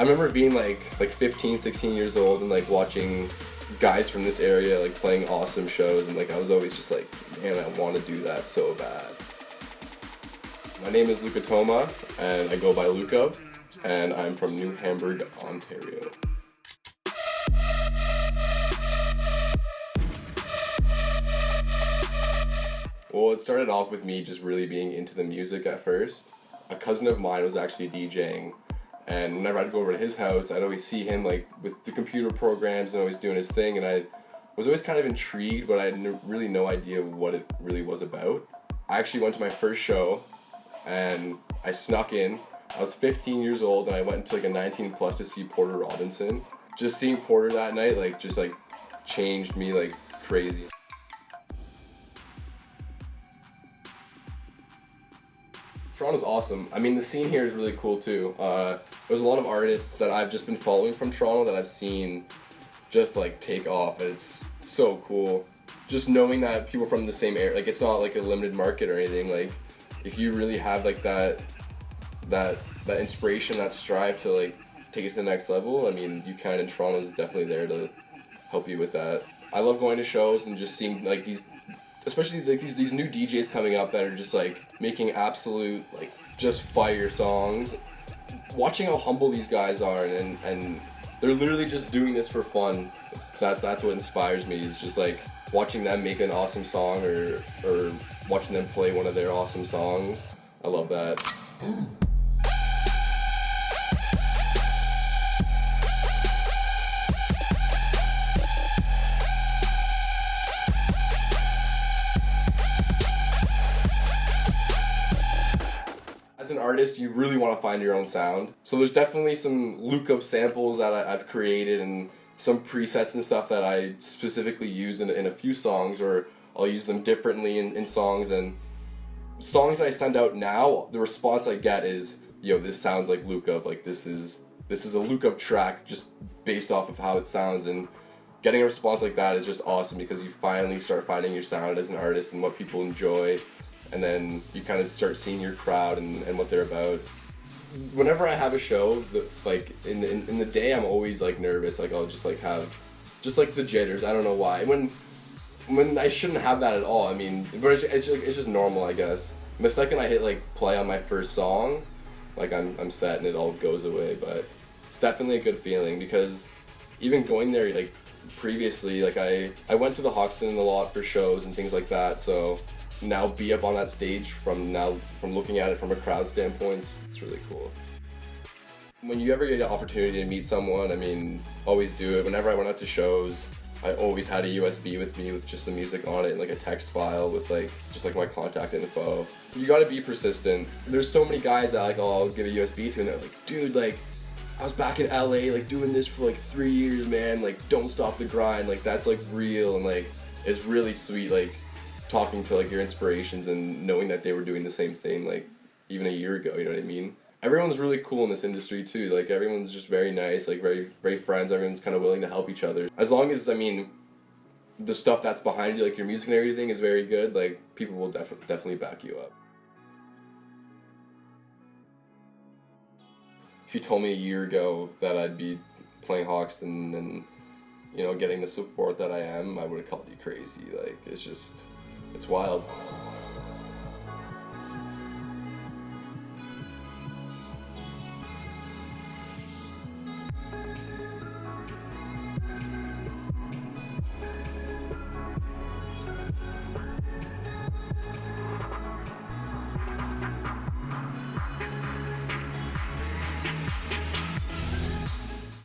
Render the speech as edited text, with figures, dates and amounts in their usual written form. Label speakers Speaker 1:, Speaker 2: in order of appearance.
Speaker 1: I remember being like 15, 16 years old and like watching guys from this area like playing awesome shows, and like I was always just like, man, I want to do that so bad. My name is LUKAV and I go by LUKAV, and I'm from New Hamburg, Ontario. Well, it started off with me just really being into the music at first. A cousin of mine was actually DJing, and whenever I'd go over to his house, I'd always see him like with the computer programs and always doing his thing, and I was always kind of intrigued, but I had really no idea what it really was about. I actually went to my first show, and I snuck in. I was 15 years old, and I went to like a 19 plus to see Porter Robinson. Just seeing Porter that night just changed me like crazy. Toronto's awesome. I mean, the scene here is really cool too. There's a lot of artists that I've just been following from Toronto that I've seen just like take off, and it's so cool. Just knowing that people from the same area, like it's not like a limited market or anything. Like if you really have like that inspiration, that strive to like take it to the next level, I mean, you can, and Toronto's definitely there to help you with that. I love going to shows and just seeing like these, especially like these new DJs coming up that are just like making absolute like just fire songs. Watching how humble these guys are, and they're literally just doing this for fun. That's what inspires me, is just like watching them make an awesome song or watching them play one of their awesome songs. I love that. As an artist, you really want to find your own sound. So there's definitely some LUKAV samples that I've created, and some presets and stuff that I specifically use in a few songs, or I'll use them differently in songs. And songs I send out now, the response I get is, yo, this sounds like LUKAV. Like this is a LUKAV track just based off of how it sounds. And getting a response like that is just awesome, because you finally start finding your sound as an artist and what people enjoy. And then you kind of start seeing your crowd and what they're about. Whenever I have a show, like in the day, I'm always like nervous. Like I'll just like have just like the jitters. I don't know why. When I shouldn't have that at all. I mean, but it's just normal, I guess. And the second I hit like play on my first song, like I'm set and it all goes away. But it's definitely a good feeling, because even going there like previously, like I went to the Hoxton a lot for shows and things like that. So now be up on that stage from looking at it from a crowd standpoint, it's really cool. When you ever get the opportunity to meet someone, I mean, always do it. Whenever I went out to shows, I always had a USB with me with just the music on it, and like a text file with like just like my contact info. You gotta be persistent. There's so many guys that like, oh, I'll give a USB to, and they're like, dude, like I was back in LA like doing this for like 3 years, man, like don't stop the grind. Like that's like real, and like it's really sweet, like talking to like your inspirations and knowing that they were doing the same thing like even a year ago, you know what I mean? Everyone's really cool in this industry too. Like everyone's just very nice, like very very friends. Everyone's kind of willing to help each other. As long as, I mean, the stuff that's behind you, like your music and everything, is very good, like people will definitely back you up. If you told me a year ago that I'd be playing Hoxton and you know getting the support that I am, I would have called you crazy. Like it's wild.